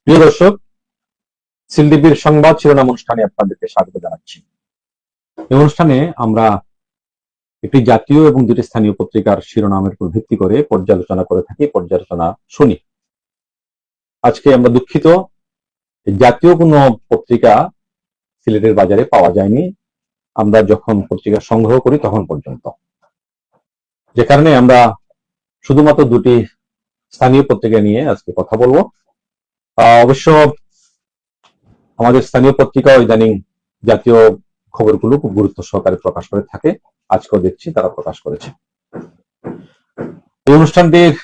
প্রিয় দর্শক, সিলডিবির সংবাদ শিরোনাম অনুষ্ঠানে আপনাদেরকে স্বাগত জানাচ্ছি। এই অনুষ্ঠানে আমরা একটি জাতীয় এবং দুটি স্থানীয় পত্রিকার শিরোনামের উপর ভিত্তি করে পর্যালোচনা করে থাকি, পর্যালোচনা শুনি। আজকে আমরা দুঃখিত, জাতীয় কোনো পত্রিকা সিলেটের বাজারে পাওয়া যায়নি আমরা যখন পত্রিকা সংগ্রহ করি তখন পর্যন্ত, যে কারণে আমরা শুধুমাত্র দুটি স্থানীয় পত্রিকা নিয়ে আজকে কথা বলবো। অবশ্য আমাদের স্থানীয় পত্রিকা ইদানিং জাতীয় খবরগুলো খুব গুরুত্ব সহকারে প্রকাশ করে থাকে, আজকেও দেখছি তারা প্রকাশ করেছে। এই অনুষ্ঠানটির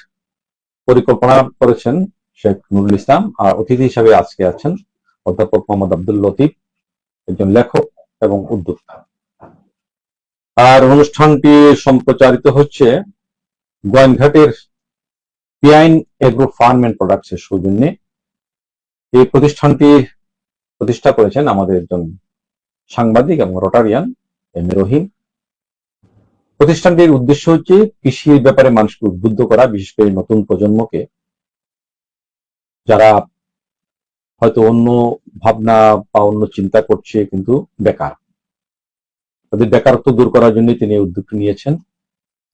পরিকল্পনা করেছেন শেখ নুরুল ইসলাম, আর অতিথি হিসাবে আজকে আছেন অধ্যাপক মোহাম্মদ আব্দুল লতিফ, একজন লেখক এবং উদ্যোক্তা। আর অনুষ্ঠানটি সম্প্রচারিত হচ্ছে গোয়েনঘাটের পিআইন এগ্রো ফার্ম এন্ড প্রোডাক্টস এর সৌজন্যে। এই প্রতিষ্ঠানটি প্রতিষ্ঠা করেছেন আমাদের একজন সাংবাদিক এবং রোটারিয়ান এম এ রহিম। প্রতিষ্ঠানটির উদ্দেশ্য হচ্ছে কৃষির ব্যাপারে মানুষকে উদ্বুদ্ধ করা, বিশেষ করে নতুন প্রজন্মকে, যারা হয়তো অন্য ভাবনা বা অন্য চিন্তা করছে কিন্তু বেকার, তাদের বেকারত্ব দূর করার জন্য তিনি এই উদ্যোগটি নিয়েছেন।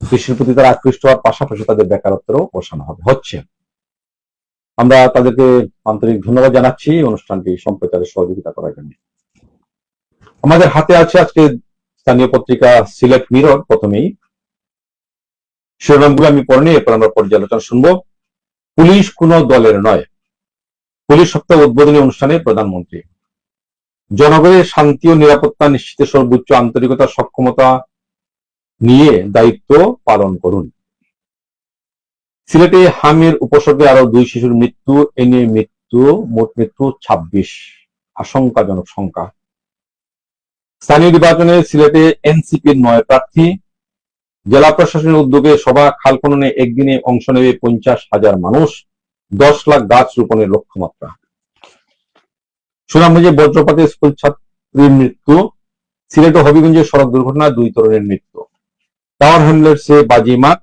কৃষির প্রতি তারা আকৃষ্ট হওয়ার পাশাপাশি তাদের বেকারত্বেরও অবসান হচ্ছে। আমরা তাদেরকে আন্তরিক ধন্যবাদ জানাচ্ছি অনুষ্ঠানটি সম্প্রচারে সহযোগিতা করার জন্য। আমাদের হাতে আছে আজকে স্থানীয় পত্রিকা সিলেট মিরর। প্রথমেই শিরোনামগুলো আমি পড়ে নিই, এরপর আমরা পর্যালোচনা শুনবো। পুলিশ কোনো দলের নয়, পুলিশ সপ্তাহ উদ্বোধনী অনুষ্ঠানে প্রধানমন্ত্রী। জনগণের শান্তি ও নিরাপত্তা নিশ্চিতে সর্বোচ্চ আন্তরিকতা সক্ষমতা নিয়ে দায়িত্ব পালন করুন। সিলেটে হামির উপসর্গে আরো 2 শিশুর মৃত্যু, এ নিয়ে মোট মৃত্যু 26, আশঙ্কাজনক সংখ্যা। স্থানীয় নির্বাচনে সিলেটে এনসিপির 9 প্রার্থী। জেলা প্রশাসনের উদ্যোগে সভা খাল খননে একদিনে অংশ নেবে 50,000 মানুষ, 10 লাখ গাছ রোপণের লক্ষ্যমাত্রা। সুনামগঞ্জে বজ্রপাতে স্কুল ছাত্রীর মৃত্যু। সিলেট ও হবিগঞ্জে সড়ক দুর্ঘটনায় 2 তরুণের মৃত্যু। টাওয়ার হ্যামলেটসে বাজিমাত,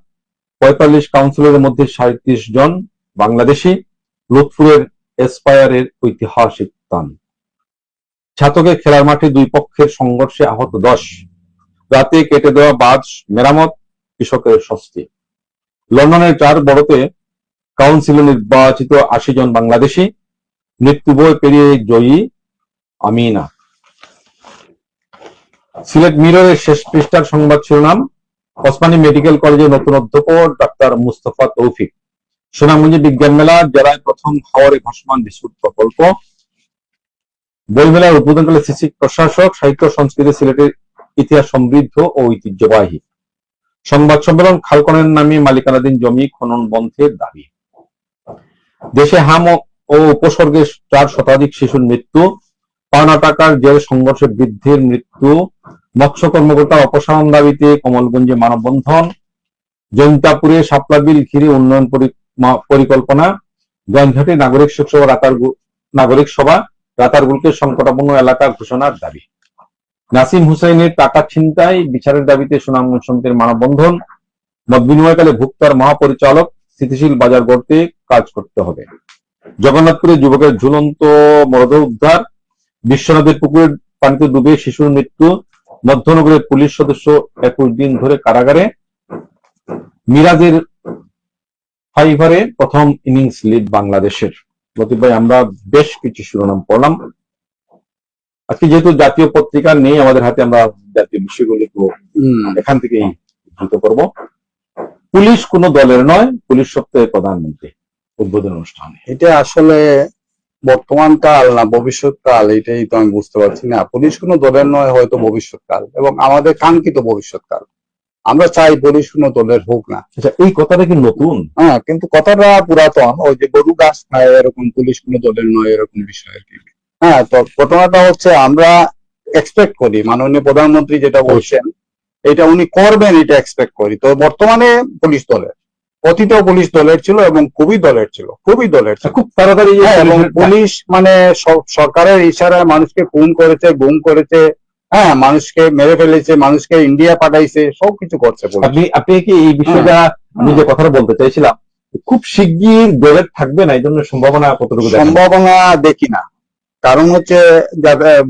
45 কাউন্সিলরের মধ্যে 37 জন বাংলাদেশি। লুৎফুরের এসপায়ারের ঐতিহাসিক স্থান। ছাতকে খেলার মাঠে 2 পক্ষের সংঘর্ষে আহত 10। রাতে কেটে দেওয়া বাঁধ মেরামত, কৃষকের স্বস্তি। লন্ডনের 4 বড়তে কাউন্সিলে নির্বাচিত 80 জন বাংলাদেশি। মৃত্যুভয় পেরিয়ে জয়ী আমিনা। সিলেট মিররের শেষ পৃষ্ঠার সংবাদ শিরোনাম, ওসমানী মেডিকেল কলেজের নতুন অধ্যাপক ডাক্তার মুস্তফা তৌফিক। সুনামগঞ্জে বিজ্ঞান মেলা, জেলায় প্রথম হাওরে ভাসমান বিস্কুট প্রকল্প। বইমেলার উদ্বোধনকালে সিসি প্রশাসক। সাহিত্য সংস্কৃতি সিলেটের ইতিহাস সমৃদ্ধ ও ঐতিহ্যবাহী। সংবাদ সম্মেলন, খালখননের নামে মালিকানাধীন জমি খনন বন্ধের দাবি। দেশে হাম ও উপসর্গে 4 শতাধিক শিশুর মৃত্যু। পাওনা টাকার জেল সংঘর্ষে বৃদ্ধের মৃত্যু। মৎস্য কর্মকর্তার অপসারণ দাবিতে কমলগঞ্জে মানববন্ধন। জৈন্তাপুরে শাপলা বিল ঘিরে উন্নয়ন পরিকল্পনা। গোয়েনঘাটে নাগরিক সভা রাতারগুলকে সংকটাপন্ন এলাকা ঘোষণার দাবি। নাসিম হুসাইনের টাকা ছিনতাই বিচারের দাবিতে সুনামগঞ্জ সমিতির মানববন্ধন। মত বিনিময়কালে ভুক্তার মহাপরিচালক, স্থিতিশীল বাজার গড়তে কাজ করতে হবে। জগন্নাথপুরে যুবকের ঝুলন্ত মরদেহ উদ্ধার। বিশ্বনাথের পুকুরের পানিতে ডুবে শিশুর মৃত্যু। মধ্যনগরের পুলিশ সদস্য 21 দিন ধরে কারাগারে। মিরাজের ফাইভারে প্রথম ইনিংস লিড বাংলাদেশের। লতিফ ভাই, আমরা বেশ কিছু শিরোনাম পড়লাম। আজকে যেহেতু জাতীয় পত্রিকা নেই আমাদের হাতে, আমরা জাতীয় বিষয়গুলো এখান থেকেই উদ্ধৃত করব। পুলিশ কোন দলের নয়, পুলিশ সপ্তাহে প্রধানমন্ত্রী উদ্বোধন অনুষ্ঠানে। এটা আসলে বর্তমান কাল না ভবিষ্যৎ কাল, এটাই তো আমি বুঝতে পারছি না। পুলিশ কোনো দলের নয়, হয়তো ভবিষ্যৎ কাল, এবং আমাদের কাঙ্ক্ষিত ভবিষ্যৎ কাল। আমরা চাই পুলিশ কোনো দলের হোক না। আচ্ছা, এই কথাটা কি নতুন? হ্যাঁ, কিন্তু কথাটা পুরাতন। ওই যে গরু গাছ খায় এরকম, পুলিশ কোনো দলের নয় এরকম বিষয় আর কি। হ্যাঁ, তো ঘটনাটা হচ্ছে আমরা এক্সপেক্ট করি মাননীয় প্রধানমন্ত্রী যেটা বলছেন এটা উনি করবেন, এটা এক্সপেক্ট করি। তো বর্তমানে পুলিশ দলের, অতীতেও পুলিশ দলের ছিল এবং খুবই দলের ছিল। খুব তাড়াতাড়ি এবং পুলিশ মানে সরকারের ইশারায় মানুষকে খুন করেছে, গুম করেছে, হ্যাঁ, মানুষকে মেরে ফেলেছে, মানুষকে ইন্ডিয়া পাঠাইছে, সবকিছু করছে। আপনি কি এই বিষয়টা আমি যে কথাটা বলতে চাইছিলাম, খুব শিগগির দলের থাকবে না, এই জন্য সম্ভাবনা কতটুকু দেখেন? সম্ভাবনা দেখি না। কারণ হচ্ছে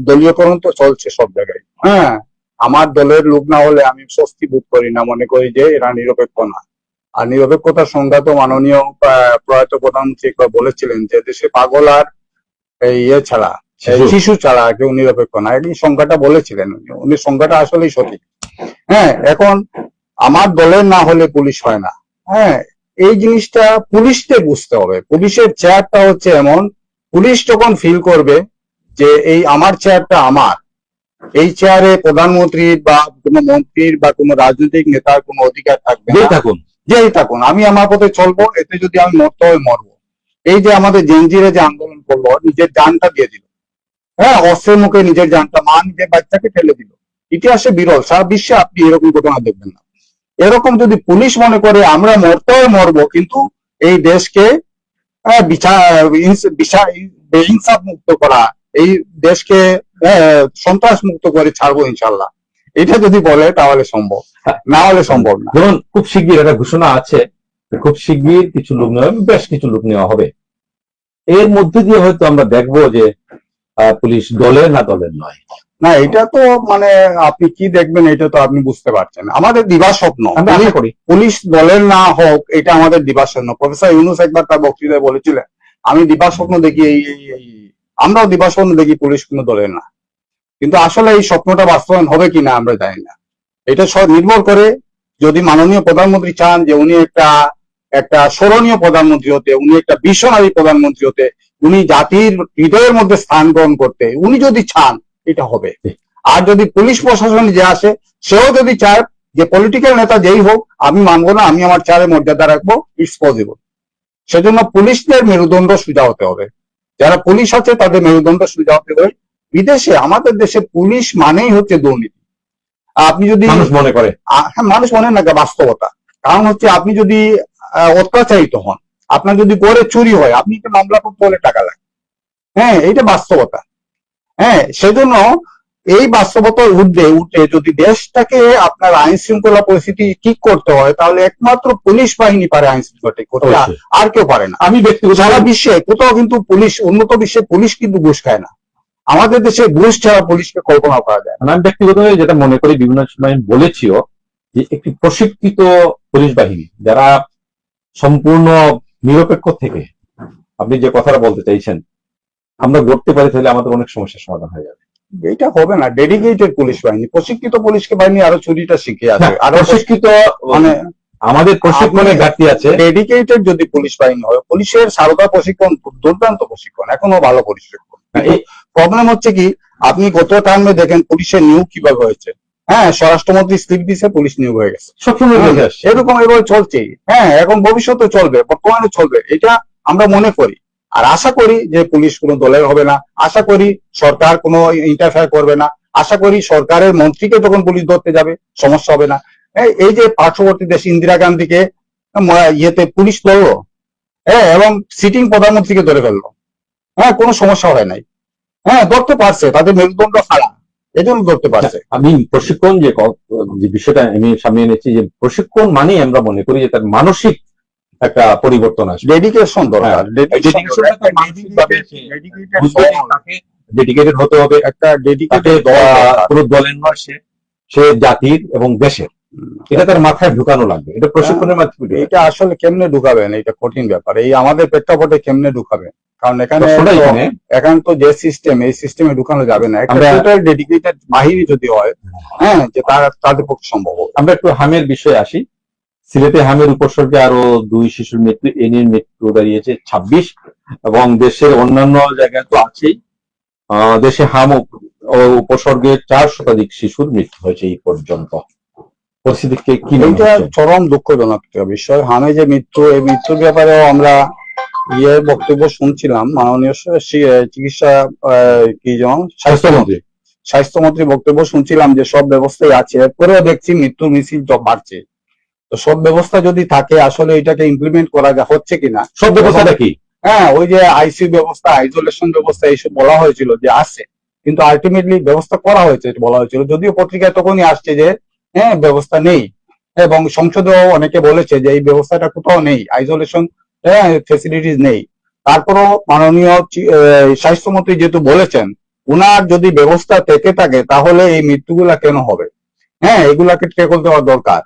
দলীয়করণ তো চলছে সব জায়গায়। হ্যাঁ, আমার দলের লোক না হলে আমি স্বস্তি বোধ করি না, মনে করি যে এরা নিরপেক্ষ না। আর নিরপেক্ষতার সংজ্ঞা তো মাননীয় প্রয়াত প্রধানমন্ত্রী একবার বলেছিলেন যে দেশে পাগল আর ইয়ে ছাড়া, শিশু ছাড়া কেউ নিরপেক্ষ না। এই সংজ্ঞাটা বলেছিলেন উনি সংজ্ঞাটা আসলেই সঠিক। হ্যাঁ, এখন আমার দলের না হলে পুলিশ হয় না। হ্যাঁ, এই জিনিসটা পুলিশকে বুঝতে হবে। পুলিশের চেয়ারটা হচ্ছে এমন, পুলিশ যখন ফিল করবে যে এই আমার চেয়ারটা আমার, এই চেয়ারে প্রধানমন্ত্রীর বা কোনো মন্ত্রীর বা কোনো রাজনৈতিক নেতার কোনো অধিকার থাকবে না। থাকুন যেই থাকুন, আমি আমার পথে চলবো, এতে যদি আমি মরতে হয় মরবো। এই যে আমাদের জেনজিরা যে আন্দোলন করলো, নিজের জানটা দিয়ে দিল। হ্যাঁ, অস্ত্রের মুখে নিজের জানটা, মা নিজের বাচ্চাকে ফেলে দিল। ইতিহাসে বিরল, সারা বিশ্বে আপনি এরকম ঘটনা দেখবেন না। এরকম যদি পুলিশ মনে করে আমরা মরতে হয় মরবো, কিন্তু এই দেশকে বেহিংসাব মুক্ত করা, এই দেশকে সন্ত্রাস মুক্ত করে ছাড়বো ইনশাল্লাহ, এটা যদি বলে তাহলে সম্ভব, না হলে সম্ভব না। যেমন খুব শিগগির একটা ঘোষণা আছে, খুব শিগগির কিছু লোক নেওয়া হবে, বেশ কিছু লোক নেওয়া হবে। এর মধ্যে দিয়ে হয়তো আমরা দেখবো যে পুলিশ দলের না দলের নয়। না, এটা তো মানে আপনি কি দেখবেন এটা তো আপনি বুঝতে পারছেন। আমাদের দিবাস্বপ্ন আমরা আশা করি পুলিশ দলের না হোক, এটা আমাদের দিবাস্বপ্ন। প্রফেসর ইউনূস একবার তার বক্তৃতায় বলেছিলেন, আমি দিবাস্বপ্ন দেখি এই আমরাও দিবাস্বপ্ন দেখি পুলিশ কোনো দলের না। কিন্তু আসলে এই স্বপ্নটা বাস্তবায়ন হবে কিনা আমরা জানি না। এটা সব নির্ভর করে, যদি মাননীয় প্রধানমন্ত্রী চান যে উনি একটা স্মরণীয় প্রধানমন্ত্রী হতে, উনি একটা বিশ্বনারী প্রধানমন্ত্রী হতে, উনি জাতির হৃদয়ের মধ্যে স্থান গ্রহণ করতে, উনি যদি চান এটা হবে। আর যদি পুলিশ প্রশাসন যে আসে সেও যদি চায় যে পলিটিক্যাল নেতা যেই হোক আমি মানবো না, আমি আমার চেয়ারে মর্যাদা রাখবো, ইটস পসিবল। সেজন্য পুলিশদের মেরুদণ্ড সোজা হতে হবে। যারা পুলিশ আছে তাদের মেরুদণ্ড সোজা হতে হবে। বিদেশে, আমাদের দেশে পুলিশ মানেই হচ্ছে দুর্নীতি। আপনি যদি মানুষ মনে করে, হ্যাঁ, মানুষ মনে না, বাস্তবতা। কারণ হচ্ছে আপনি যদি অত্যাচারিত হন, আপনার যদি গড়ে চুরি হয়, আপনি একটা মামলা করতে হলে টাকা লাগে। হ্যাঁ, এইটা বাস্তবতা। হ্যাঁ, সেজন্য এই বাস্তবতার ঊর্ধ্বে উঠে যদি দেশটাকে আপনার আইন শৃঙ্খলা পরিস্থিতি ঠিক করতে হয়, তাহলে একমাত্র পুলিশ বাহিনী পারে আইন শৃঙ্খলা ঠিক করতে, আর কেউ পারে না। আমি ব্যক্তিগত সারা বিশ্বে কোথাও কিন্তু পুলিশ, উন্নত বিশ্বে পুলিশ কিন্তু ঘুষ খায় না। আমাদের দেশে ঘুষ ছাড়া পুলিশকে কল্পনা করা যায় না। আমি ব্যক্তিগতভাবে যেটা মনে করি, বিভিন্ন সময় বলেছিও যে একটি প্রশিক্ষিত পুলিশ বাহিনী যারা সম্পূর্ণ নিরপেক্ষ থেকে আপনি যে কথাটা বলতে চাইছেন আমরা গড়তে পারি, তাহলে আমাদের অনেক সমস্যার সমাধান হয়ে যাবে। এটা হবে না। ডেডিকেটেড পুলিশ বাহিনী, প্রশিক্ষিত পুলিশ বাহিনী আরো চুরিটা শিখে আছে, আরো প্রশিক্ষিত, মানে আমাদের প্রশিক্ষণের ঘাটতি আছে। ডেডিকেটেড যদি পুলিশ বাহিনী হয়, পুলিশের সারদা প্রশিক্ষণ, দুর্দান্ত প্রশিক্ষণ, এখনো ভালো প্রশিক্ষণ। প্রবলেম হচ্ছে কি, আপনি গত টার্মে দেখেন পুলিশের নিয়োগ কিভাবে হয়েছে। হ্যাঁ, স্বরাষ্ট্রমন্ত্রী স্লিপ দিছে, পুলিশ নিয়োগ হয়ে গেছে। সবসময় এরকম এভাবে চলছেই। হ্যাঁ, এখন ভবিষ্যতে চলবে, বর্তমানে চলবে, এটা আমরা মনে করি। আর আশা করি যে পুলিশ কোনো দলের হবে না, আশা করি সরকার কোনো ইন্টারফেয়ার করবে না, আশা করি সরকারের মন্ত্রীকে যখন পুলিশ ধরতে যাবে সমস্যা হবে না। এই যে পার্শ্ববর্তী দেশ ইন্দিরা গান্ধীকে ইয়েতে পুলিশ ধরলো, হ্যাঁ, এবং সিটিং প্রধানমন্ত্রীকে ধরে ফেললো। হ্যাঁ, কোনো সমস্যা হয় নাই। হ্যাঁ, ধরতে পারছে, তাদের মেরুদণ্ড খারাপ, এজন্য ধরতে পারছে। আমি প্রশিক্ষণ যে বিষয়টা আমি সামনে এনেছি, যে প্রশিক্ষণ মানে আমরা মনে করি যে তার মানসিক একটা পরিবর্তন আসবে, ডেডিকেশন দরকার। ডেডিকেটেড হতে হবে, একটা ডেডিকেটেড পুরো দলের নয়, সে জাতির এবং দেশের, এটা তার মাথায় ঢুকানো লাগবে। এটা প্রশিক্ষণের মাধ্যমে। এটা আসলে কেমনে ঢুকাবেন, এটা কঠিন ব্যাপার। এই আমাদের প্রেক্ষাপটে কেমনে ঢুকাবেন, কারণ এখানে তো যে সিস্টেম, এই সিস্টেমে ঢুকানো যাবে না। একটা টোটাল ডেডিকেটেড বাহিনী যদি হয়, হ্যাঁ, যে তাদের পক্ষে সম্ভব হবে। আমরা একটু হামের বিষয়ে আসি। সিলেটে হামের উপসর্গে আরো 2 শিশুর মৃত্যু, এ নিয়ে মৃত্যু দাঁড়িয়েছে 26, এবং দেশের অন্যান্য জায়গায় তো আছেই। দেশে হাম উপসর্গে 4 শতাধিক শিশুর মৃত্যু হয়েছে এই পর্যন্ত। পরিস্থিতিকে কি, এটা চরম দুঃখজনক একটা বিষয়। হামে যে মৃত্যু, এই মৃত্যুর ব্যাপারেও আমরা বক্তব্য শুনছিলাম, মাননীয় চিকিৎসা কি যেন স্বাস্থ্যমন্ত্রী বক্তব্য শুনছিলাম যে সব ব্যবস্থাই আছে, এরপরেও দেখছি মৃত্যু মিছিল বাড়ছে। তো সব ব্যবস্থা যদি থাকে, আসলে এটাকে ইমপ্লিমেন্ট করা হচ্ছে কিনা। সব ব্যবস্থাটা কি? হ্যাঁ, ওই যে আইসিইউ ব্যবস্থা, আইসোলেশন ব্যবস্থা, এইসব বলা হয়েছিল যে আছে, কিন্তু আলটিমেটলি ব্যবস্থা করা হয়েছে বলা হয়েছিল, যদিও পত্রিকায় তখনই আসছে যে হ্যাঁ ব্যবস্থা নেই। এবং সংসদেও অনেকে বলেছে যে এই ব্যবস্থাটা কোথাও নেই, আইসোলেশন ফেসিলিটিস নেই। তারপরও মাননীয় স্বাস্থ্যমন্ত্রী যেহেতু বলেছেন, উনার যদি ব্যবস্থা থেকে থাকে তাহলে এই মৃত্যুগুলা কেন হবে? হ্যাঁ, এগুলাকে ট্যাকল দেওয়া দরকার।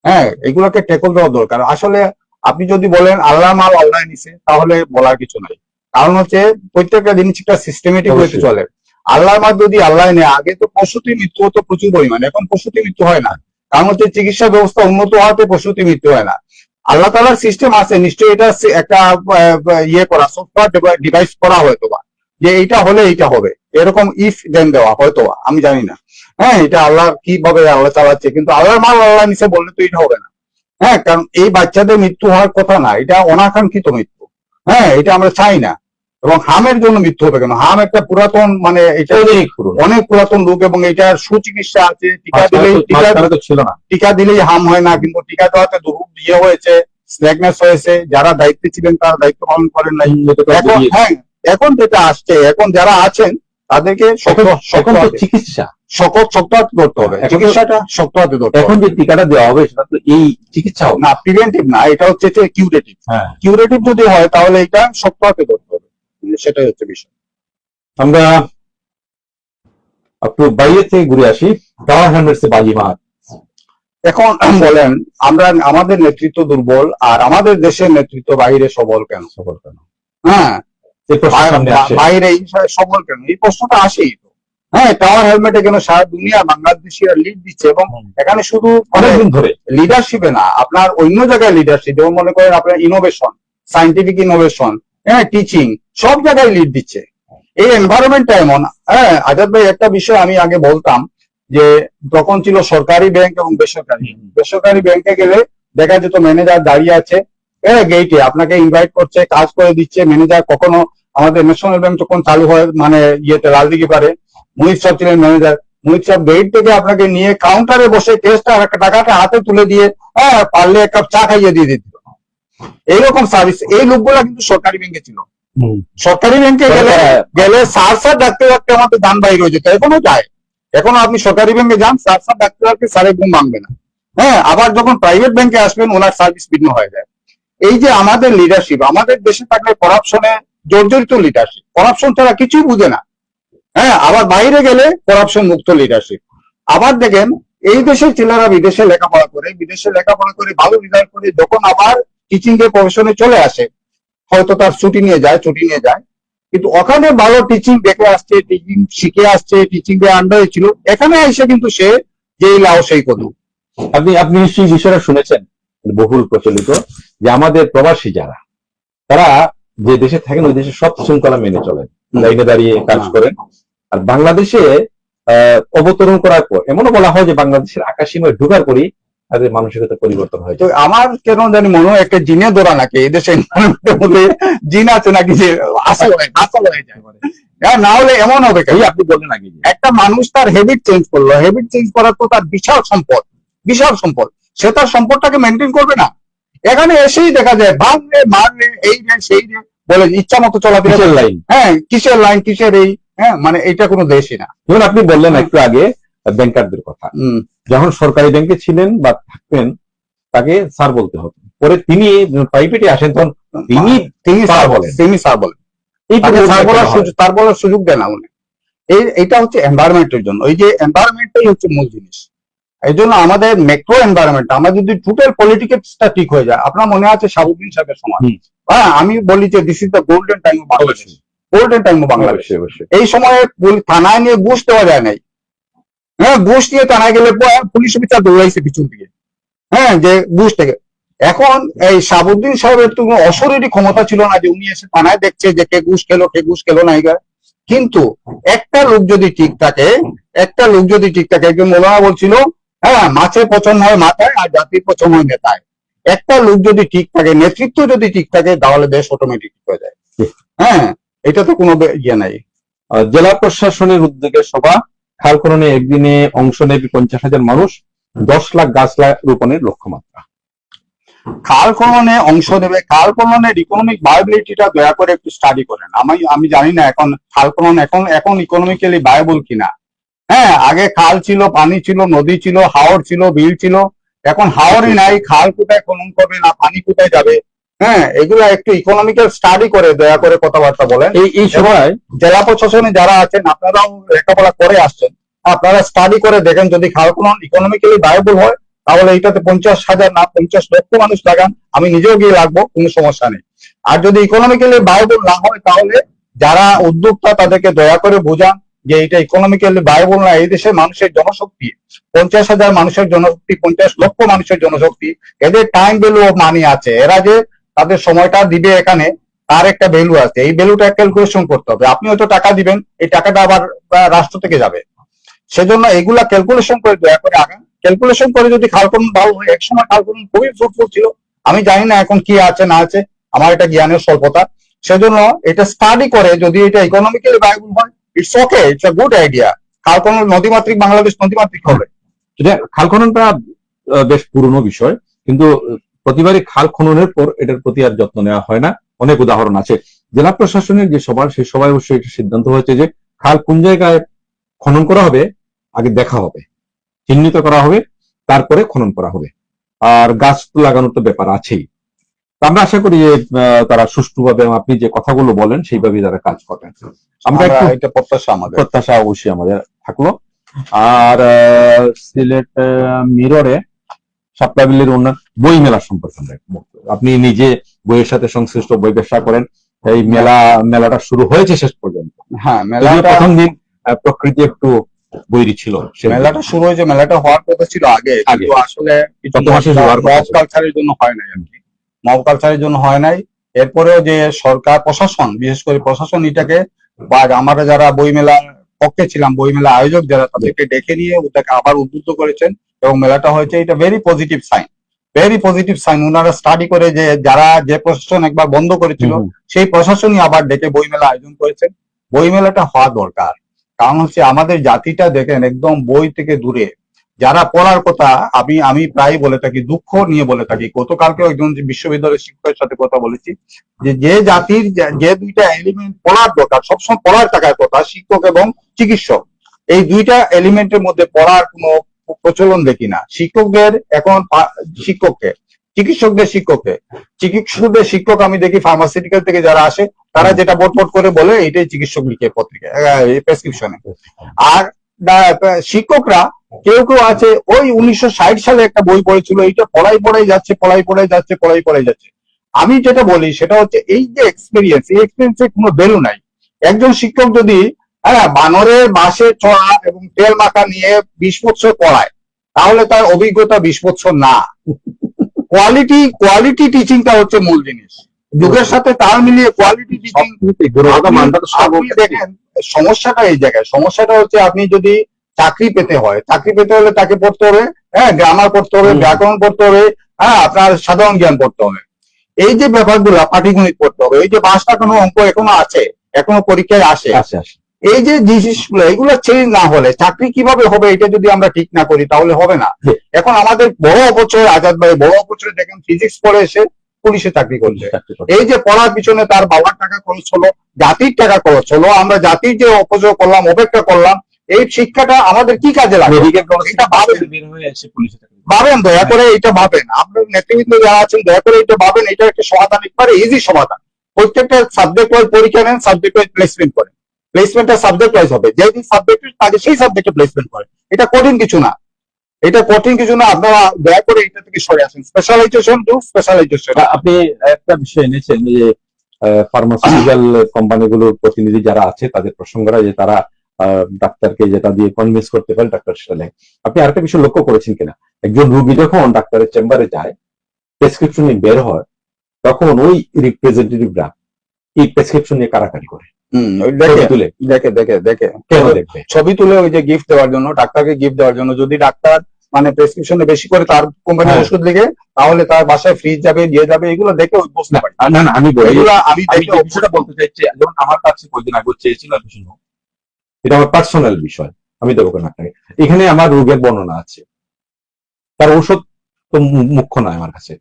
হ্যাঁ, এগুলাকে ট্যাকল দেওয়া দরকার। আসলে আপনি যদি বলেন আল্লাহ মাল আল্লাহ নিছে, তাহলে বলার কিছু নাই। কারণ হচ্ছে প্রত্যেকটা জিনিস একটা সিস্টেমেটিক হইতে অবশ্যই। চলে। আল্লাহর মাল যদি আল্লাহ নেয়, আগে তো প্রসূতি মৃত্যু হতো প্রচুর পরিমাণে, এখন প্রসূতি মৃত্যু হয় না। কারণ হচ্ছে চিকিৎসা ব্যবস্থা উন্নত হওয়াতে প্রসূতি মৃত্যু হয় না। আল্লাহ তাআলার সিস্টেম আছে, নিশ্চয়ই এটা একটা ইয়ে করা, সফটওয়্যার ডিভাইস করা হয়তো বা, যে এইটা হলে এইটা হবে, এরকম ইফ দেন দেওয়া হয়তো বা, আমি জানি না। হ্যাঁ, এটা আল্লাহ কিভাবে আল্লাহ চালাচ্ছে, কিন্তু আল্লাহর মাল আল্লাহ নিচে বললে তো এটা হবে না। হ্যাঁ, কারণ এই বাচ্চাদের মৃত্যু হওয়ার কথা না, এটা অনাকাঙ্ক্ষিত মৃত্যু। হ্যাঁ, এটা আমরা চাই না। এবং হামের জন্য মৃত্যু হবে কেন? হাম একটা পুরাতন, মানে এটা অনেক পুরাতন রোগ, এবং এটার সুচিকিৎসা আছে। মাঝখানে তো ছিল না। টিকা দিলেই হাম হয় না, কিন্তু টিকা দেওয়াতে দুরূপ দিয়ে হয়েছে, স্ল্যাকনেস হয়েছে। যারা দায়িত্বে ছিলেন তারা দায়িত্ব পালন করেন নাই। এখন হ্যাঁ, এখন যেটা আসছে, এখন যারা আছেন তাদেরকে এখন তো চিকিৎসা শক্ত হাতে ধরতে হবে, এখন তো- চিকিৎসাটা শক্ত হাতে ধরতে এখন হবে। যে টিকাটা দেওয়া হবে সেটা তো এই চিকিৎসা হবে না, প্রিভেন্টিভ না, এটা হচ্ছে কিউরেটিভ। হ্যাঁ। কিউরেটিভ যদি হয় তাহলে এটা শক্ত হাতে ধরতে হবে, সেটাই হচ্ছে বিষয়। আমরা একটু বাইরে থেকে ঘুরে আসি। টাওয়ার হ্যামলেটসে বাজিমাত। এখন বলেন, আমরা আমাদের নেতৃত্ব দুর্বল, আর আমাদের দেশের নেতৃত্ব বাইরে সবল কেন? সফল কেন? হ্যাঁ, এই প্রশ্ন সামনে আসে। বাইরে এই বিষয়ে সবল কেন, এই প্রশ্নটা আসেই তো। হ্যাঁ, টাওয়ার হেলমেটে কেন সারা দুনিয়া বাংলাদেশিরা লিড দিচ্ছে, এবং এখানে শুধু অনেকদিন ধরে লিডারশিপে না, আপনার অন্য জায়গায় লিডারশিপ, যেমন মনে করেন আপনার ইনোভেশন, সায়েন্টিফিক ইনোভেশন, হ্যাঁ, টিচিং, সব জায়গায় লিড দিচ্ছে। এই এনভায়রনমেন্টটা এমন। হ্যাঁ, আজাদ ভাই, একটা বিষয় আমি আগে বলতাম যে তখন ছিল সরকারি ব্যাংক এবং বেসরকারি ব্যাংকে গেলে দেখা যেত ম্যানেজার দাঁড়িয়ে আছে গেইটে, আপনাকে ইনভাইট করছে, কাজ করে দিচ্ছে ম্যানেজার। কখনো আমাদের ন্যাশনাল ব্যাংক যখন চালু হয়, মানে ইয়েতে লালদিঘি পারে, মুহিত সাহেব ছিলেন ম্যানেজার। মুহিত সাহেব গেইট থেকে আপনাকে নিয়ে কাউন্টারে বসে টাকাটা হাতে তুলে দিয়ে, হ্যাঁ, পারলে এক কাপ চা খাইয়ে দিয়ে দিত। এইরকম সার্ভিস এই লোকগুলা কিন্তু সরকারি ব্যাংকে ছিল। সরকারি ব্যাংকে গেলে স্যার ডাকতে ডাকতে আমাদের দান বাইর হয়ে যেত, এখনো যায়। এখনো আপনি সরকারি ব্যাংকে যান, স্যার ডাকতে ডাকতে স্যারে ঘুম ভাঙবে না। হ্যাঁ, আবার যখন প্রাইভেট ব্যাংকে আসবেন ওনার সার্ভিস ভিন্ন হয়ে যায়। এই যে আমাদের লিডারশিপ, আমাদের দেশে থাকলে করাপশনে জর্জরিত লিডারশিপ, করাপশন ছাড়া কিছুই বুঝে না। হ্যাঁ, আবার বাইরে গেলে করাপশন মুক্ত লিডারশিপ। আবার দেখেন, এই দেশের ছেলেরা বিদেশে লেখাপড়া করে ভালো রেজাল্ট করে যখন আবার টিচিং এর প্রফেশনে চলে আসে, হয়তো তার ছুটি নিয়ে যায়, কিন্তু ওখানে ভালো টিচিং দেখে আসছে, টিচিং শিখে আসছে, টিচিং এর আন্ডারে ছিল, এখানে এসে কিন্তু সে যেই লাও সেই কদু। আপনি নিশ্চয়ই বিষয়টা শুনেছেন, বহুল প্রচলিত, যে আমাদের প্রবাসী যারা, তারা যে দেশে থাকেন ওই দেশে সব শৃঙ্খলা মেনে চলেন, লাইনে দাঁড়িয়ে কাজ করেন। আর বাংলাদেশে অবতরণ করার পর এমনও বলা হয় যে বাংলাদেশের আকাশসীমায় ঢোকার পরই তাদের মানসিকতা পরিবর্তন হয়। তো আমার কেন জানি মনে হয় একটা জিনে ধরা নাকি এই দেশে জিন আছে নাকি, যে আসল হয়ে যায়। হ্যাঁ, না হলে এমন হবে কেন? আপনি বললেন আগে একটা মানুষ তার হ্যাবিট চেঞ্জ করলো, হ্যাবিট চেঞ্জ করার তো তার বিশাল সম্পদ, সে তার সম্পদটাকে মেনটেন করবে না। এখানে এসেই দেখা যায় ভাঙলে মারলে, এই রে সেই রে বলে ইচ্ছা মতো চলাফেরা লাইন। হ্যাঁ, কিসের লাইন, কিসের এই, হ্যাঁ, মানে এটা কোনো দেশই না। যেমন আপনি বললেন একটু আগে ব্যাংকারদের কথা, যখন সরকারি ব্যাংকে ছিলেন বা থাকতেন তাকে স্যার বলতে হতো, পরে তিনি প্রাইভেটে আসেন তখন তিনি স্যার বলেন। তার বলার সুযোগ দেন না উনি। এইটা হচ্ছে এনভায়রনমেন্টের জন্য। এই যে এনভায়রনমেন্টটাই হচ্ছে মূল জিনিস। এই জন্য আমাদের ম্যাক্রো এনভায়রনমেন্ট, আমরা যদি টোটাল পলিটিক্সটা ঠিক হয়ে যায়, আপনার মনে আছে শাহাবুদ্দিন সাহেবের সময়, হ্যাঁ, আমি বলি যে this is the golden time of Bangladesh. এই সময়ে থানায় নিয়ে ঘুষ দেওয়া যায় নাই। হ্যাঁ, ঘুষ নিয়ে থানায় গেলে পুলিশ অফিসার দৌড়াইছে পিছন দিকে, হ্যাঁ, যে ঘুষ থেকে। এখন এই শাহাবুদ্দিন সাহেবের তো কোনো অশরীরী ক্ষমতা ছিল না যে উনি এসে থানায় দেখছে যে কে ঘুষ খেলো না। কিন্তু একটা লোক যদি ঠিক থাকে, একজন মৌলানা বলছিল, হ্যাঁ, মাছের পচন হয় মাথায় আর জাতির পচন হয় নেতায়। একটা লোক যদি ঠিক থাকে, নেতৃত্ব যদি ঠিক থাকে, তাহলে দেশ অটোমেটিক হয়ে যায়। হ্যাঁ, এটা তো কোনো ইয়ে নাই। জেলা প্রশাসনের উদ্যোগে সভা, খাল খননে একদিনে অংশ নেবে 50,000 মানুষ, 10 লাখ গাছ রোপণের লক্ষ্যমাত্রা। খাল খননে অংশ নেবে, খাল খননের ইকোনমিক ভায়াবিলিটিটা দয়া করে একটু স্টাডি করেন। আমি জানি না এখন খাল খনন এখন ইকোনমিক্যালি ভায়াবল কিনা। হ্যাঁ, আগে খাল ছিল, পানি ছিল, নদী ছিল, হাওর ছিল, বিল ছিল, এখন হাওরই নাই, খাল কোথায় খনন করবে না, পানি কোথায় যাবে, হ্যাঁ, এগুলা একটু ইকোনমিক্যাল স্টাডি করে দয়া করে কথাবার্তা বলেন। এই সময় জেলা প্রশাসনে যারা আছেন আপনারাও লেখাপড়া করে আসছেন, আপনারা স্টাডি করে দেখেন যদি খাল খনন ইকোনমিক্যালি ভায়াবল হয় তাহলে এটাতে 50,000 না 50 লক্ষ মানুষ লাগান, আমি নিজেও গিয়ে লাগবো, কোনো সমস্যা নেই। আর যদি ইকোনমিক্যালি ভায়াবল না হয় তাহলে যারা উদ্যোক্তা তাদেরকে দয়া করে বোঝান যে এটা ইকোনমিক্যালি ভায়াবল না। এই দেশের মানুষের জনশক্তি 50,000 মানুষের জনশক্তি, 50 লক্ষ মানুষের জনশক্তি, এদের টাইম ভ্যালু অফ মানি আছে। এরা যে তাদের সময়টা দিবে এখানে তার একটা ভ্যালু আছে, এই ভ্যালুটা ক্যালকুলেশন করতে হবে। আপনি হয়তো টাকা দিবেন, এই টাকাটা আবার রাষ্ট্র থেকে যাবে, সেজন্য এগুলা ক্যালকুলেশন করে দয়া করে আগান। ক্যালকুলেশন করে যদি খাল খনন ভালো হয়, একসময় খাল খনন খুবই ফ্রুটফুল ছিল, আমি জানি না এখন কি আছে না আছে, আমার এটা জ্ঞানের স্বল্পতা। সেজন্য এটা স্টাডি করে যদি এটা ইকোনমিক্যালি ভায়াবল হয়, it's okay, it's a good idea. খাল খনন নদীমাতৃক বাংলাদেশ নদীমাতৃক হবে। খাল খননটা বেশ পুরনো বিষয়, কিন্তু প্রতিবারই খাল খননের পর এটার প্রতি আর যত্ন নেওয়া হয় না। অনেক উদাহরণ আছে। জেলা প্রশাসনের যে সভা, সেই সভায় অবশ্যই এটা সিদ্ধান্ত হয়েছে যে খাল কোন জায়গায় খনন করা হবে আগে দেখা হবে, চিহ্নিত করা হবে, তারপরে খনন করা হবে। আর গাছ লাগানোর তো ব্যাপার আছেই। তো আমরা আশা করি যে তারা সুষ্ঠুভাবে, আপনি যে কথাগুলো বলেন সেইভাবেই তারা কাজ করবেন। আমরা একটু এটা প্রত্যাশা আমাদের, প্রত্যাশা অবশ্যই আমাদের থাকলো। আর সিলেট মিররে সাপ্লাবিলের উন্নয়ন বই মেলা সম্পর্কে আপনি নিজে বইয়ের সাথে সংশ্লিষ্ট, বই ব্যবসা করেন, এই মেলাটা শুরু হয়েছে শেষ পর্যন্ত। হ্যাঁ, মেলাটা প্রথম দিন প্রকৃতি একটু বৈরী ছিল, মেলাটা শুরু হয়েছে, মেলাটা হওয়ার কথা ছিল আগে, কিন্তু আসলে মব কালচারের জন্য হয় নাই আর কি, মব কালচারের জন্য হয় নাই। এরপরেও যে সরকার প্রশাসন, বিশেষ করে প্রশাসন এটাকে, বা আমরা যারা বই মেলার পক্ষে ছিলাম, বই মেলা আয়োজক যারা, তাদেরকে ডেকে নিয়ে ওটাকে আবার উদ্বুদ্ধ করেছেন এবং মেলাটা হয়েছে। এটা very positive sign, very positive sign. ওনারা স্টাডি করে যে যারা যে প্রশাসন একবার বন্ধ করেছিল সেই প্রশাসনই আবার ডেকে বই মেলা আয়োজন করেছেন। বই মেলাটা হওয়া দরকার, কারণ হচ্ছে আমাদের জাতিটা দেখেন একদম বই থেকে দূরে। যারা পড়ার কথা, আমি প্রায় বলে থাকি, দুঃখ নিয়ে বলে থাকি। গতকালকে একজন বিশ্ববিদ্যালয়ের শিক্ষকের সাথে কথা বলেছি যে জাতির যে দুইটা এলিমেন্ট পড়ার দরকার, সবসময় পড়ার থাকার কথা, শিক্ষক এবং চিকিৎসক, এই দুইটা এলিমেন্টের মধ্যে পড়ার কোনো প্রচলন দেখি না। শিক্ষকদের এখন শিক্ষককে, চিকিৎসকদের শিক্ষক আমি দেখি ফার্মাসিউটিক্যাল থেকে যারা আসে তারা যেটা বোট করে বলে এটাই চিকিৎসক লিখে পত্রিকায় প্রেসক্রিপশনে। আর শিক্ষকরা কেউ কেউ আছে ওই 1960 সালে একটা বই পড়েছিল, এইটা পড়াই যাচ্ছে। আমি যেটা বলি সেটা হচ্ছে এই যে এক্সপিরিয়েন্স, এই এক্সপিরিয়েন্সের কোনো ভ্যালু নাই। একজন শিক্ষক যদি বানরের বাসে চড়া এবং তেল মাখা নিয়ে 20 বছর পড়ায়, তাহলে তার অভিজ্ঞতা 20 বছর না। কোয়ালিটি টিচিংটা হচ্ছে মূল জিনিস, যুগের সাথে তাল মিলিয়ে কোয়ালিটি টিচিং। দেখেন সমস্যাটা এই জায়গায়, সমস্যাটা হচ্ছে আপনি যদি চাকরি পেতে হলে তাকে পড়তে হবে, গ্রামার পড়তে হবে, ব্যাকরণ পড়তে হবে, আপনার সাধারণ জ্ঞান পড়তে হবে, এই যে ব্যাপারগুলো, পাটিগণিত পড়তে হবে, এই যে 5 টাকানো অঙ্ক এখনো আছে, এখনো পরীক্ষায় আসে, এই যে জিনিসগুলো, এগুলো চেঞ্জ না হলে চাকরি কিভাবে হবে, এটা যদি আমরা ঠিক না করি তাহলে হবে না। এখন আমাদের বড় অপচয়, আজাদ ভাই বড় অপচয় দেখেন, ফিজিক্স পড়ে এসে পুলিশে চাকরি করছে। এই যে পড়ার পিছনে তার বাবার টাকা খরচ হলো, জাতির টাকা খরচ হলো, আমরা জাতির যে অপচয় করলাম, অপেক্ষা করলাম, এই শিক্ষাটা আমাদের কি কাজে লাগবে? এটা ভাবেন, দয়া করে এটা ভাবেন, আপনার নেতৃবৃন্দ যারা আছেন দয়া করে এটা ভাবেন। এটা একটা সমাধান, একবারে ইজি সমাধান। প্রত্যেকটা সাবজেক্ট ওয়াইজ পরীক্ষা নেন, সাবজেক্ট ওয়াইজ প্লেসমেন্ট করেন, প্লেসমেন্টটা সাবজেক্ট ওয়াইজ হবে, যে সাবজেক্টের তাকে সেই সাবজেক্টে প্লেসমেন্ট করে। এটা কঠিন কিছু না, আপনারা দয়া করে এটা থেকে সরে আসেন। Specialization to specialization. আপনি একটা বিষয় এনেছেন যে ফার্মাসিউটিক্যাল কোম্পানিগুলোর প্রতিনিধি যারা আছে তাদের প্রসঙ্গটা, যে তারা ডাক্তারকে যেটা দিয়ে কনভিন্স করতে পারে ডাক্তার সেটা নেয়। আপনি আরেকটা বিষয় লক্ষ্য করেছেন কিনা, একজন রোগী যখন ডাক্তারের চেম্বারে যায়, প্রেসক্রিপশন নিয়ে বের হয়, তখন ওই রিপ্রেজেন্টেটিভরা এই প্রেসক্রিপশন নিয়ে কারাকারি করে, ছবি তুলে ওই যে গিফট দেওয়ার জন্য, ডাক্তারকে গিফট দেওয়ার জন্য। যদি ডাক্তার মানে প্রেসক্রিপশনে বেশি করে তার কোম্পানির ওষুধ লিখে, তাহলে তার বাসায় ফ্রিজ যাবে, দিয়ে যাবে, এগুলো দেখে বুঝতে পারি। না আমি বলতে চাইছি, যেমন আমার কাছে কয়েকদিন আগে চেয়েছিল, এটা আমার পার্সোনাল বিষয়, আমি দেবো কেন আপনাকে। এখানে আমার রোগের বর্ণনা আছে, তার ঔষধ তো মুখ্য নয় আমার কাছে।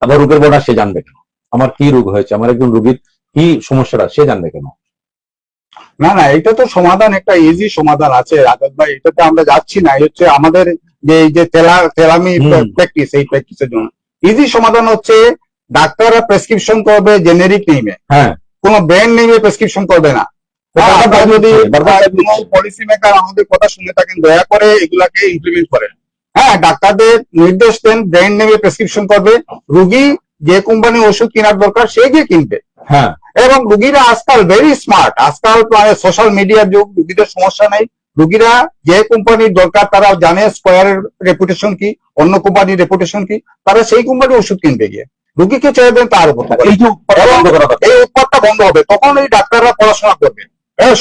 আমার রোগের বর্ণনা সে জানবে কেন? আমার কি রোগ হয়েছে, আমার একজন রোগীর কি সমস্যাটা সে জানবে কেন? না, এটা তো সমাধান, একটা ইজি সমাধান আছে আজাদ ভাই, এটাতে আমরা যাচ্ছি না। হচ্ছে আমাদের যে এই যে তেলামি হুম। প্র্যাকটিস, এই প্র্যাকটিসের জন্য ইজি সমাধান হচ্ছে ডাক্তাররা প্রেসক্রিপশন করবে জেনেরিক নেমে, হ্যাঁ, কোনো ব্র্যান্ড নেমে প্রেসক্রিপশন করবে না। বারবার আপনারা যদি বারবার পলিসি মেকার আমাদের কথা শুনে থাকেন, দয়া করে এগুলাকে ইমপ্লিমেন্ট করেন। হ্যাঁ, ডাক্তারদের নির্দেশ দেন ব্র্যান্ড নেমে প্রেসক্রিপশন করবে, রুগী যে কোম্পানির ওষুধ কেনার দরকার সে গিয়ে কিনবে। হ্যাঁ, এবং রুগীরা আজকাল ভেরি স্মার্ট, আজকাল মানে সোশ্যাল মিডিয়ার যুগ, রুগীদের সমস্যা নেই। রুগীরা যে কোম্পানির দরকার তারা জানে স্কোয়ারের রেপুটেশন কি, অন্য কোম্পানির রেপুটেশন কি, তারা সেই কোম্পানির ওষুধ কিনবে গিয়ে। রুগীকে ছেড়ে দেন তার উপর। এই যে উৎপাদন বন্ধ করা দরকার। এই উৎপাদটা বন্ধ হবে, তখন এই ডাক্তাররা পড়াশোনা করবে,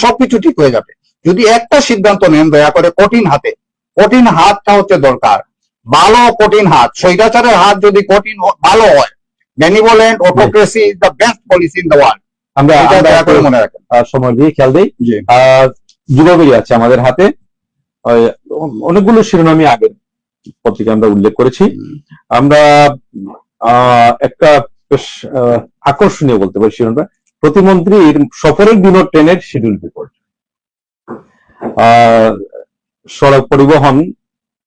সবকিছু ঠিক হয়ে যাবে। যদি একটা সিদ্ধান্ত নেন দয়া করে কঠিন হাতে, কঠিন হাতটা হচ্ছে দরকার, ভালো কঠিন হাত। স্বৈরাচারের হাত যদি কঠিন ভালো হয়, benevolent autocracy is the best policy in the world. আমরা এটা দয়া করে মনে রাখেন। সময় দিয়ে খেয়াল দিই। জি। যুববেরি আছে আমাদের হাতে, ওই অনেকগুলো শিরোনামই আগের পত্রিকা আমরা উল্লেখ করেছি। আমরা একটা বেশ আকর্ষণীয় বলতে পারি শিরোনামটা, প্রতিমন্ত্রীর সফরের দিনও ট্রেনের শিডিউল রিপোর্ট। সড়ক পরিবহন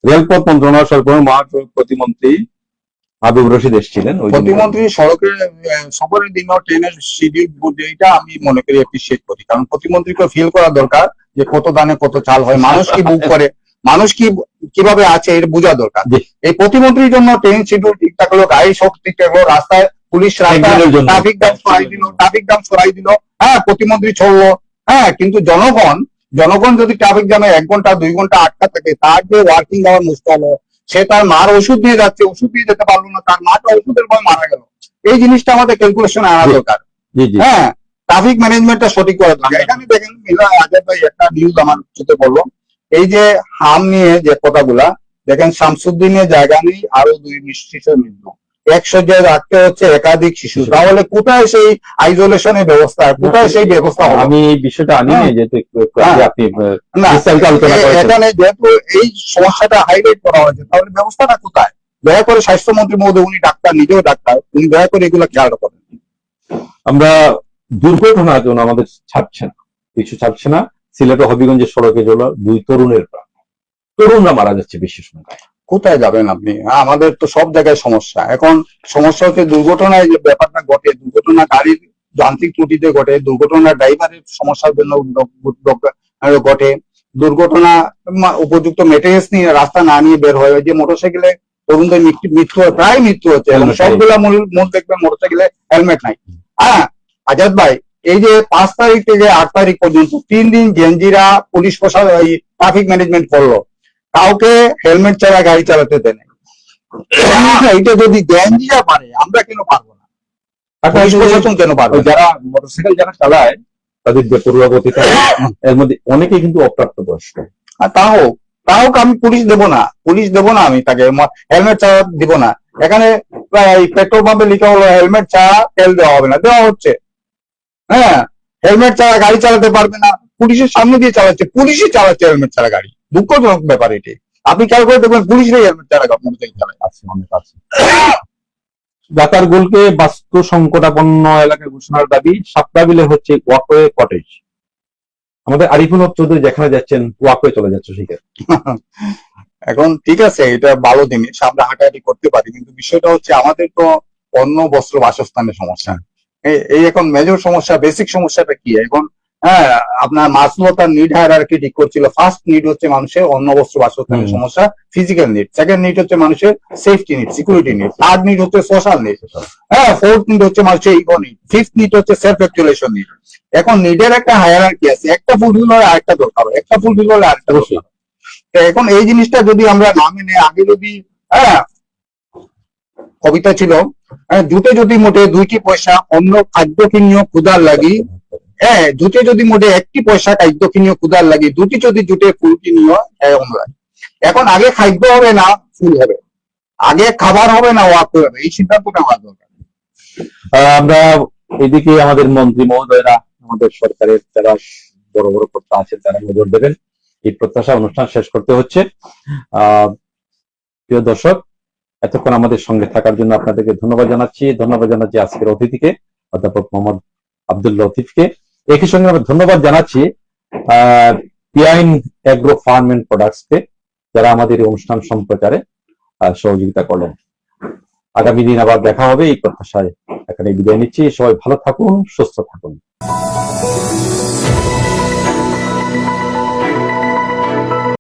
রেলপথ মন্ত্রণালয় সড়ক পরিবহন মহাসড়ক প্রতিমন্ত্রী হাবিব রশিদ এসেছিলেন। ওই দিন প্রতিমন্ত্রী সড়কের সফরের দিনও ট্রেনের শিডিউল, এটা আমি মনে করি অ্যাপ্রিসিয়েট করি, কারণ প্রতিমন্ত্রীকে ফিল করা দরকার যে কত দানে কত চাল হয়, মানুষ কি বুক করে, মানুষ কি কিভাবে আছে এর বোঝা দরকার। জি। এই প্রতিমন্ত্রীর জন্য ট্রেন শিডিউল ঠিকঠাক হলো, গাড়ি সব ঠিকঠাক হলো, রাস্তায় পুলিশ একদিনের জন্য। ট্রাফিক জ্যাম সরাই দিল, হ্যাঁ প্রতিমন্ত্রী চললো। হ্যাঁ, কিন্তু জনগণ যদি ট্রাফিক জ্যামে 1 ঘন্টা 2 ঘন্টা আটকা থাকে, তার যে ওয়ার্কিং আওয়ার নষ্ট হলো, সে তার মার ওষুধ নিয়ে যাচ্ছে, ওষুধ দিয়ে যেতে পারলো না, তার মাটা ওষুধের ভয় মারা গেল। এই জিনিসটা আমাদের ক্যালকুলেশনে আনা জি। দরকার। জি জি হ্যাঁ, ট্রাফিক ম্যানেজমেন্টটা সঠিক করা দরকার। এখানে দেখেন আজাদ ভাই একটা নিউজ আমার চোখে পড়লো, এই যে হাম নিয়ে যে কথাগুলা, দেখেন শামসুদ্দিনের জায়গা নেই, আরো 2 শিশুর মৃত্যু, 1 শয্যায় রাখতে হচ্ছে একাধিক শিশু, তাহলে কোথায় সেই আইসোলেশনের ব্যবস্থা, কোথায় সেই ব্যবস্থা হবে? আমি এই বিষয়টা আনি নাই, যেহেতু একটু আগে আপনি না, বিস্তারিত আলোচনা করেছেন। এখানে যেহেতু এই সমস্যাটা হাইলাইট করা হয়েছে, তাহলে ব্যবস্থাটা কোথায়? দয়া করে স্বাস্থ্যমন্ত্রী মহোদয়, উনি ডাক্তার, নিজেও ডাক্তার, উনি দয়া করে এগুলো খেয়াল রাখেন। আমরা দুর্ঘটনার জন্য আমাদের ছাড়ছে না, কিছু ছাড়ছে না। সিলেট ও হবিগঞ্জের সড়কে চলো 2 তরুণের প্রাণ, তরুণরা মারা যাচ্ছে বেশি সময়। কোথায় যাবেন আপনি? আমাদের তো সব জায়গায় সমস্যা। এখন সমস্যা হচ্ছে দুর্ঘটনায় যে ব্যাপারটা ঘটে, দুর্ঘটনা গাড়ির যান্ত্রিক ত্রুটিতে ঘটে, দুর্ঘটনা ড্রাইভারের সমস্যার জন্য ঘটে, দুর্ঘটনা উপযুক্ত মেটেরিয়ালস নিয়ে রাস্তা না নিয়ে বের হয়, ওই যে মোটরসাইকেলে তরুণদের মৃত্যু হয়, প্রায় মৃত্যু হচ্ছে, এবং সবগুলা মূল দেখবেন মোটরসাইকেলে হেলমেট নাই। হ্যাঁ আজাদ ভাই, এই যে 5 তারিখ থেকে 8 তারিখ পর্যন্ত 3 দিন জেনজিরা পুলিশ প্রশাসন ট্রাফিক ম্যানেজমেন্ট করলো, কাউকে হেলমেট ছাড়া গাড়ি চালাতে দেয় না। এইটা যদি জেনজিরা পারে, আমরা কেন পারবো না? পুলিশ প্রশাসন কেন পারবে না? যারা মোটরসাইকেল যারা চালায় তাদের বেপরোয়া গতিটা, এর মধ্যে অনেকে কিন্তু অপ্রাপ্ত বয়স্ক। আর তাও আমি পুলিশ দেবো না, আমি তাকে হেলমেট ছাড়া দিব না। এখানে পেট্রোল পাম্পে লিখা হলো হেলমেট ছাড়া তেল দেওয়া হবে না, দেওয়া হচ্ছে। হ্যাঁ, হেলমেট ছাড়া গাড়ি চালাতে পারবে না, পুলিশের সামনে দিয়ে পুলিশই চালাচ্ছে হেলমেট ছাড়া গাড়ি। দুঃখজনক ব্যাপার এটি। আপনি খেয়াল করে দেখবেন পুলিশরাই হেলমেট ছাড়া মোটরসাইকেল চালায়। আছে, অনেক আছে। দাতারগুলকে বাস্তু সংকটাপন্ন এলাকা ঘোষণার দাবি, সাপড়াবিলে হচ্ছে ওয়াকওয়ে কটেজ। আমাদের আরিফুল হক চৌধুরী যেখানে যাচ্ছেন ওয়াকওয়ে চলে যাচ্ছে সেখানে। এখন ঠিক আছে, এটা ভালো জিনিস, আমরা হাঁটাহাঁটি করতে পারি, কিন্তু বিষয়টা হচ্ছে আমাদের তো অন্ন বস্ত্র বাসস্থানের সমস্যা। এই এখন মেজর সমস্যা, বেসিক সমস্যাটা কি এখন? হ্যাঁ, আপনার মাসলো তার নিড হায়ারার্কি ঠিক করছিল। ফার্স্ট নিড হচ্ছে মানুষের অন্ন বস্ত্র বাসস্থানের সমস্যা, ফিজিক্যাল নিড। সেকেন্ড নিড হচ্ছে মানুষের safety need, security need. Third need হচ্ছে সোশ্যাল নিড। হ্যাঁ, ফোর্থ নিড হচ্ছে মানুষের ইগো নিড। ফিফথ নিড হচ্ছে সেলফ অ্যাকচুয়ালাইজেশন নিড। এখন নিডের একটা হায়ারার্কি আছে, একটা ফুলফিল হলে আরেকটা দরকার, একটা ফুলফিল হলে আরেকটা দরকার। এখন এই জিনিসটা যদি আমরা না মেনে, আগে যদি কবিতা ছিল, জুটে যদি মোটে 2টি পয়সা অন্য খাদ্য কিনিও ক্ষুধার লাগি, জুটে যদি মোটে 1টি পয়সা খাদ্য কিনিও ক্ষুধার লাগি, 2টি যদি জুটে ফুল কিনিও অনুরাগ। এখন আগে খাদ্য হবে না ফুল হবে, আগে খাবার হবে না ওয়াক হবে, এই সিদ্ধান্তটা হওয়া দরকার। আমরা এদিকে আমাদের মন্ত্রী মহোদয়রা, আমাদের সরকারের যারা বড় বড় কর্তা আছেন তারা নজর দেবেন, এই প্রত্যাশা অনুষ্ঠান শেষ করতে হচ্ছে। প্রিয় দর্শক, এতক্ষণ আমাদের সঙ্গে থাকার জন্য আপনাদেরকে ধন্যবাদ জানাচ্ছি আজকের অতিথিকে, অধ্যাপক মোহাম্মদ আব্দুল লতিফকে। একই সঙ্গে আমরা ধন্যবাদ জানাচ্ছি পিআইন এগ্রো ফার্ম এন্ড প্রোডাক্টসকে, যারা আমাদের এই অনুষ্ঠান সম্প্রচারে সহযোগিতা করলেন। আগামী দিন আবার দেখা হবে এই প্রত্যাশায় এখানে বিদায় নিচ্ছি। সবাই ভালো থাকুন, সুস্থ থাকুন।